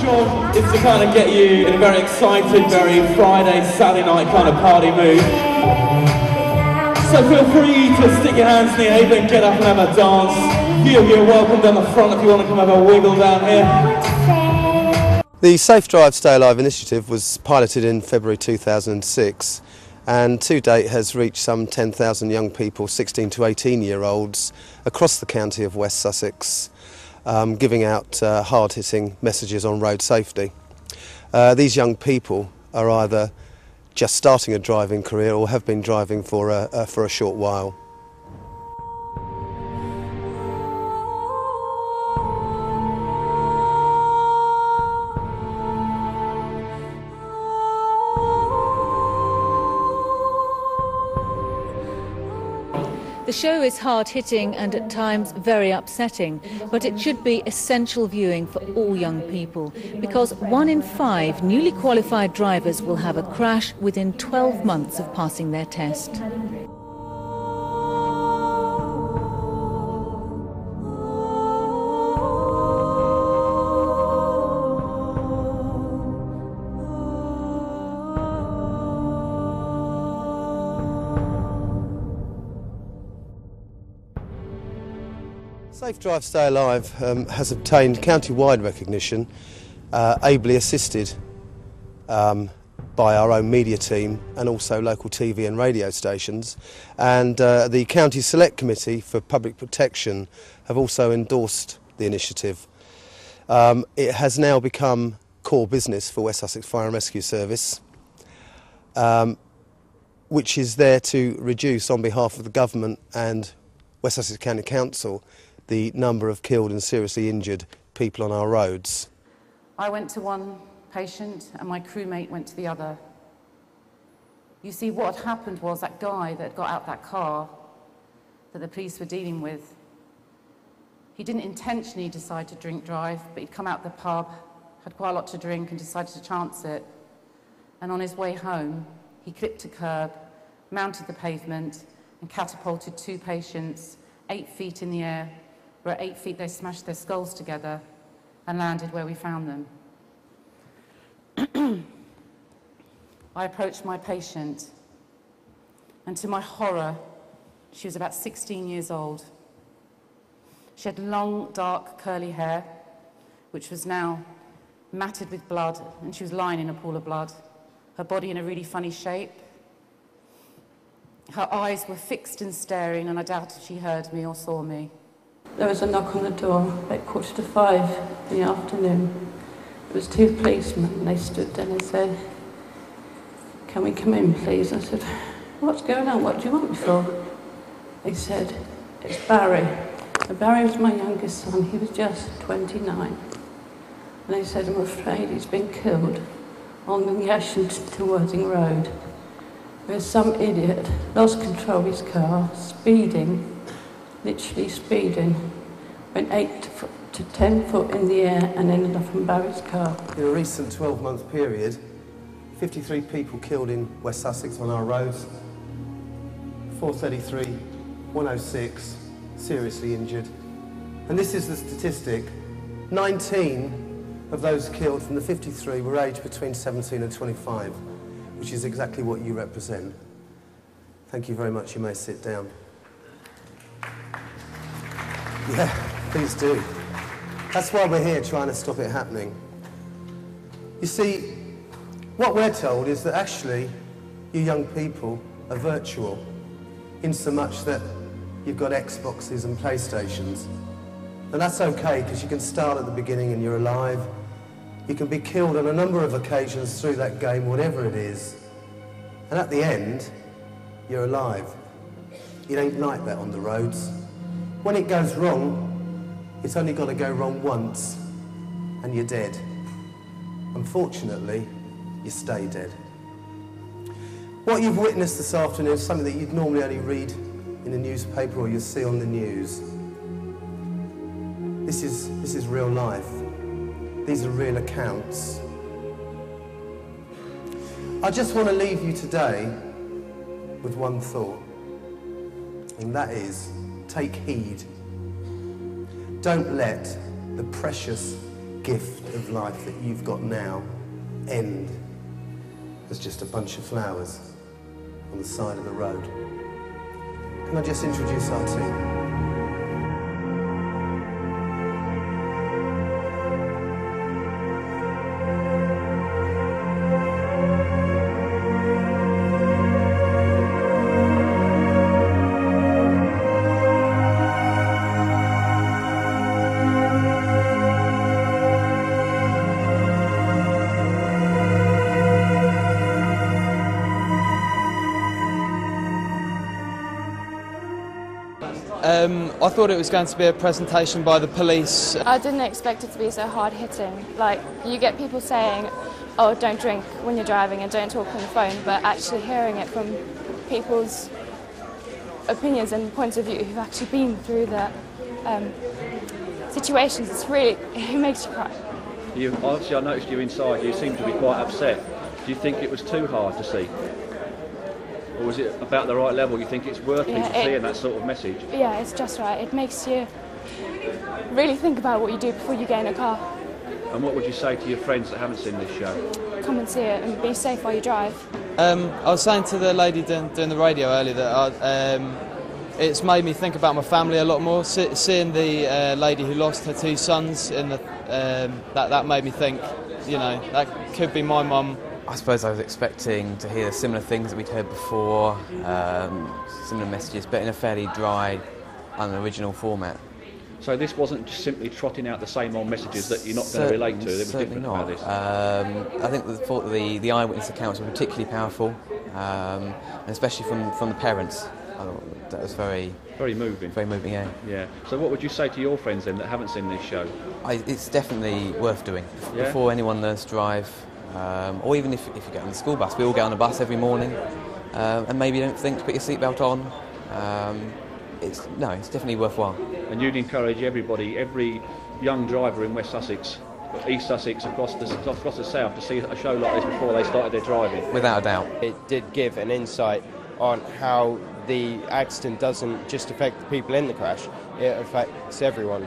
sure it's to kind of get you in a very excited, very Friday, Saturday night kind of party mood. So feel free to stick your hands in the air and get up and have a dance. Few of you are welcome down the front if you want to come have a wiggle down here. The Safe Drive Stay Alive initiative was piloted in February 2006 and to date has reached some 10,000 young people, 16 to 18-year-olds across the county of West Sussex, giving out hard-hitting messages on road safety. These young people are either just starting a driving career or have been driving for a short while. The show is hard-hitting and at times very upsetting, but it should be essential viewing for all young people, because 1 in 5 newly qualified drivers will have a crash within 12 months of passing their test. Safe Drive Stay Alive has obtained county-wide recognition, ably assisted by our own media team and also local TV and radio stations, and the County Select Committee for Public Protection have also endorsed the initiative. It has now become core business for West Sussex Fire and Rescue Service, which is there to reduce, on behalf of the government and West Sussex County Council, the number of killed and seriously injured people on our roads. I went to one patient and my crewmate went to the other. You see, what had happened was that guy that got out that car that the police were dealing with, he didn't intentionally decide to drink drive, but he'd come out the pub, had quite a lot to drink and decided to chance it. And on his way home, he clipped a curb, mounted the pavement and catapulted 2 patients 8 feet in the air, where at 8 feet they smashed their skulls together and landed where we found them. I approached my patient, and to my horror, she was about 16 years old. She had long, dark, curly hair, which was now matted with blood, and she was lying in a pool of blood, her body in a really funny shape. Her eyes were fixed and staring, and I doubted she heard me or saw me. There was a knock on the door at 5:15 in the afternoon. It was 2 policemen, and they stood there and they said, "Can we come in, please?" I said, "What's going on? What do you want me for?" They said, "It's Barry." And Barry was my youngest son. He was just 29. And they said, "I'm afraid he's been killed on the Ashington to Worthing Road, where some idiot lost control of his car, speeding, literally speeding, went 8 to 10 foot in the air and ended up in Barry's car." In a recent 12-month period, 53 people killed in West Sussex on our roads, 433, 106 seriously injured. And this is the statistic. 19 of those killed from the 53 were aged between 17 and 25, which is exactly what you represent. Thank you very much. You may sit down. Yeah, please do. That's why we're here, trying to stop it happening. You see, what we're told is that actually you young people are virtual, in so much that you've got Xboxes and PlayStations. And that's okay, because you can start at the beginning and you're alive. You can be killed on a number of occasions through that game, whatever it is. And at the end, you're alive. It ain't like that on the roads. When it goes wrong, it's only got to go wrong once, and you're dead. Unfortunately, you stay dead. What you've witnessed this afternoon is something that you'd normally only read in the newspaper or you see on the news. This is real life. These are real accounts. I just want to leave you today with one thought, and that is, take heed. Don't let the precious gift of life that you've got now end as just a bunch of flowers on the side of the road. Can I just introduce our team? I thought it was going to be a presentation by the police. I didn't expect it to be so hard-hitting. Like, you get people saying, oh, don't drink when you're driving and don't talk on the phone, but actually hearing it from people's opinions and points of view who've actually been through the situations, it makes you cry. Obviously, I noticed you inside, you seem to be quite upset. Do you think it was too hard to see? Or was it about the right level? You think it's worth people seeing that sort of message? Yeah, it's just right. It makes you really think about what you do before you get in a car. And what would you say to your friends that haven't seen this show? Come and see it and be safe while you drive. I was saying to the lady doing the radio earlier that it's made me think about my family a lot more. Seeing the lady who lost her 2 sons in the that made me think, you know, that could be my mum. I suppose I was expecting to hear similar things that we'd heard before, similar messages, but in a fairly dry, unoriginal format. So this wasn't just simply trotting out the same old messages that you're not going to relate to, there was different about this? I think the eyewitness accounts were particularly powerful, and especially from the parents. I thought that was very moving. Very moving, yeah. Yeah. So what would you say to your friends then that haven't seen this show? It's definitely worth doing. Yeah? Before anyone learns to drive, or even if you get on the school bus. We all get on a bus every morning, and maybe you don't think to put your seatbelt on. It's definitely worthwhile. And you'd encourage everybody, every young driver in West Sussex, East Sussex, across the south, to see a show like this before they started their driving? Without a doubt. It did give an insight on how the accident doesn't just affect the people in the crash, it affects everyone.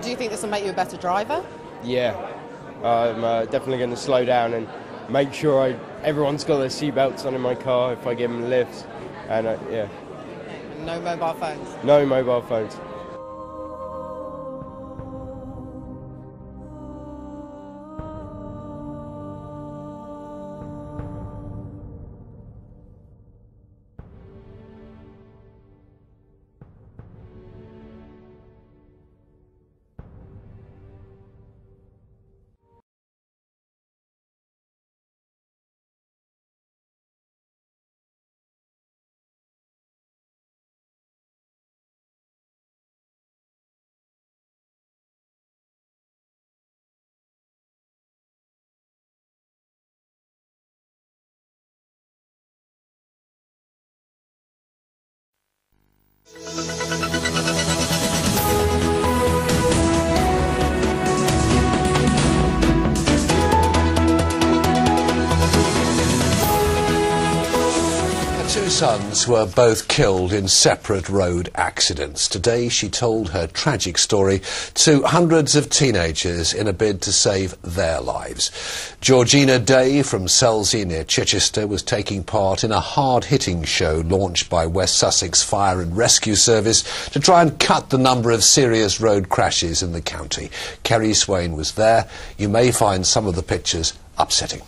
Do you think this will make you a better driver? Yeah, I'm definitely going to slow down and make sure everyone's got their seatbelts on in my car if I give them a lift. And yeah. No mobile phones? No mobile phones. Two sons were both killed in separate road accidents. Today she told her tragic story to hundreds of teenagers in a bid to save their lives. Georgina Day from Selsey near Chichester was taking part in a hard-hitting show launched by West Sussex Fire and Rescue Service to try and cut the number of serious road crashes in the county. Kerry Swain was there. You may find some of the pictures upsetting.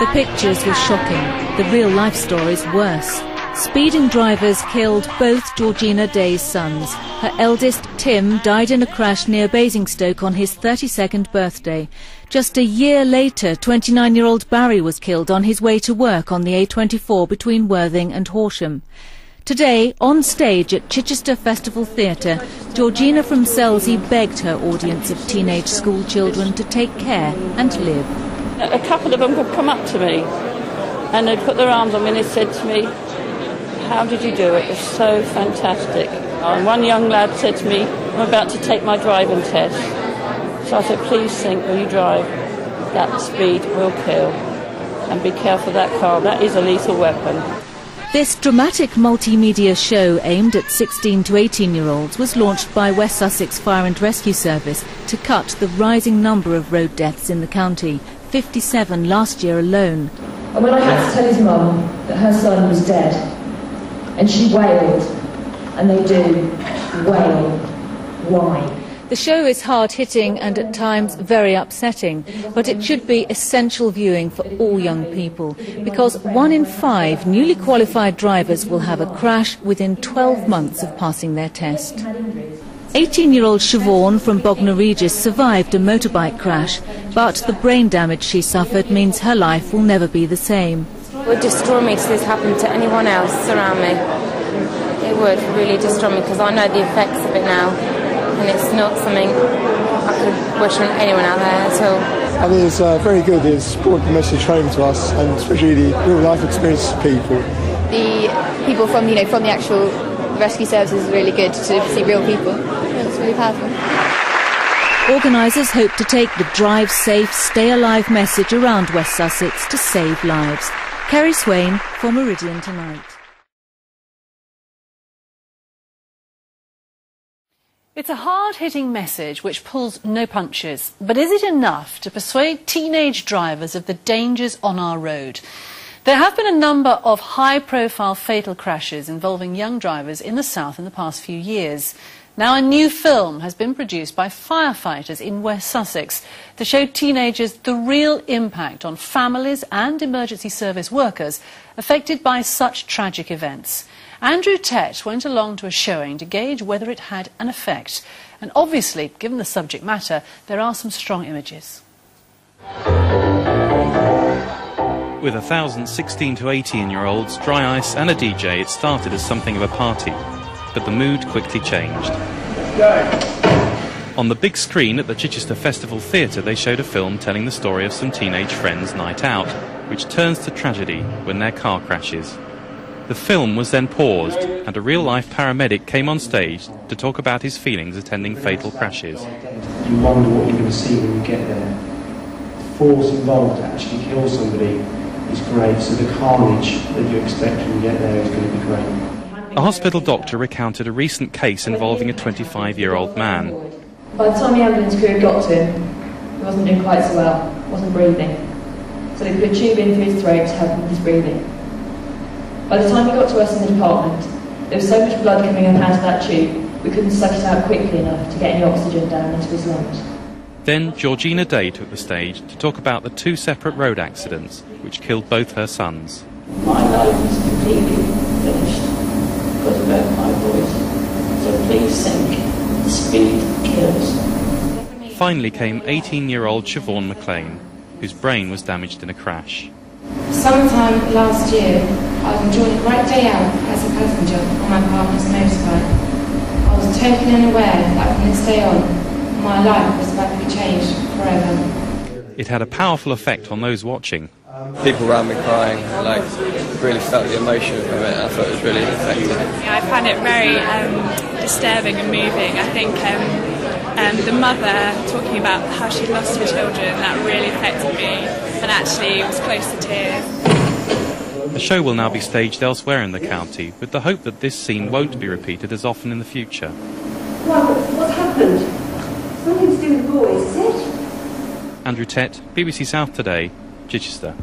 The pictures were shocking, the real-life stories worse. Speeding drivers killed both Georgina Day's sons. Her eldest, Tim, died in a crash near Basingstoke on his 32nd birthday. Just a year later, 29-year-old Barry was killed on his way to work on the A24 between Worthing and Horsham. Today, on stage at Chichester Festival Theatre, Georgina from Selsey begged her audience of teenage school children to take care and live. A couple of them had come up to me and they'd put their arms on me and they said to me, "How did you do it? It's so fantastic." And one young lad said to me, "I'm about to take my driving test." So I said, "Please think when you drive, that speed will kill. And be careful of that car, that is a lethal weapon." This dramatic multimedia show aimed at 16 to 18-year-olds was launched by West Sussex Fire and Rescue Service to cut the rising number of road deaths in the county, 57 last year alone. And when I had to tell his mum that her son was dead, and she wailed, and they do wail, why? The show is hard-hitting and at times very upsetting, but it should be essential viewing for all young people, because 1 in 5 newly qualified drivers will have a crash within 12 months of passing their test. 18-year-old Siobhan from Bognor Regis survived a motorbike crash, but the brain damage she suffered means her life will never be the same. It would destroy me to see this happen to anyone else around me. It would really destroy me because I know the effects of it now. And it's not something I could wish on anyone out there at all. I mean, it's very good. It's brought the message home to us, and especially the real life experiences of people. The people from the actual rescue services is really good to see real people. It's really powerful. Organisers hope to take the Drive Safe, Stay Alive message around West Sussex to save lives. Kerry Swain for Meridian Tonight. It's a hard-hitting message which pulls no punches, but is it enough to persuade teenage drivers of the dangers on our road? There have been a number of high-profile fatal crashes involving young drivers in the south in the past few years. Now a new film has been produced by firefighters in West Sussex to show teenagers the real impact on families and emergency service workers affected by such tragic events. Andrew Tett went along to a showing to gauge whether it had an effect. And obviously, given the subject matter, there are some strong images. With 1,000 16 to 18-year-olds, dry ice and a DJ, it started as something of a party. But the mood quickly changed. On the big screen at the Chichester Festival Theatre, they showed a film telling the story of some teenage friends' night out, which turns to tragedy when their car crashes. The film was then paused, and a real-life paramedic came on stage to talk about his feelings attending fatal crashes. You wonder what you're going to see when you get there. The force involved to actually kill somebody is great, so the carnage that you expect when you get there is going to be great. A hospital doctor recounted a recent case involving a 25-year-old man. By the time the ambulance crew had got to him, he wasn't doing quite so well, wasn't breathing. So they put a tube in through his throat to help him with his breathing. By the time he got to us in the department, there was so much blood coming out of that tube, we couldn't suck it out quickly enough to get any oxygen down into his lungs. Then Georgina Day took the stage to talk about the 2 separate road accidents which killed both her sons. My life is completely finished because of both my boys. So please think, the speed kills. Finally came 18-year-old Siobhan McLean, whose brain was damaged in a crash. Sometime last year, I was enjoying a great day out as a passenger on my partner's motorbike. I was totally unaware that from this day on, my life was about to be changed forever. It had a powerful effect on those watching. People around me crying, really felt the emotion of it. I thought it was really effective. Yeah, I found it very disturbing and moving. I think the mother talking about how she lost her children, that really affected me, and actually was close to tears. The show will now be staged elsewhere in the county, with the hope that this scene won't be repeated as often in the future. Well, what's happened? Something to do with the boys, is it? Andrew Tett, BBC South Today, Chichester.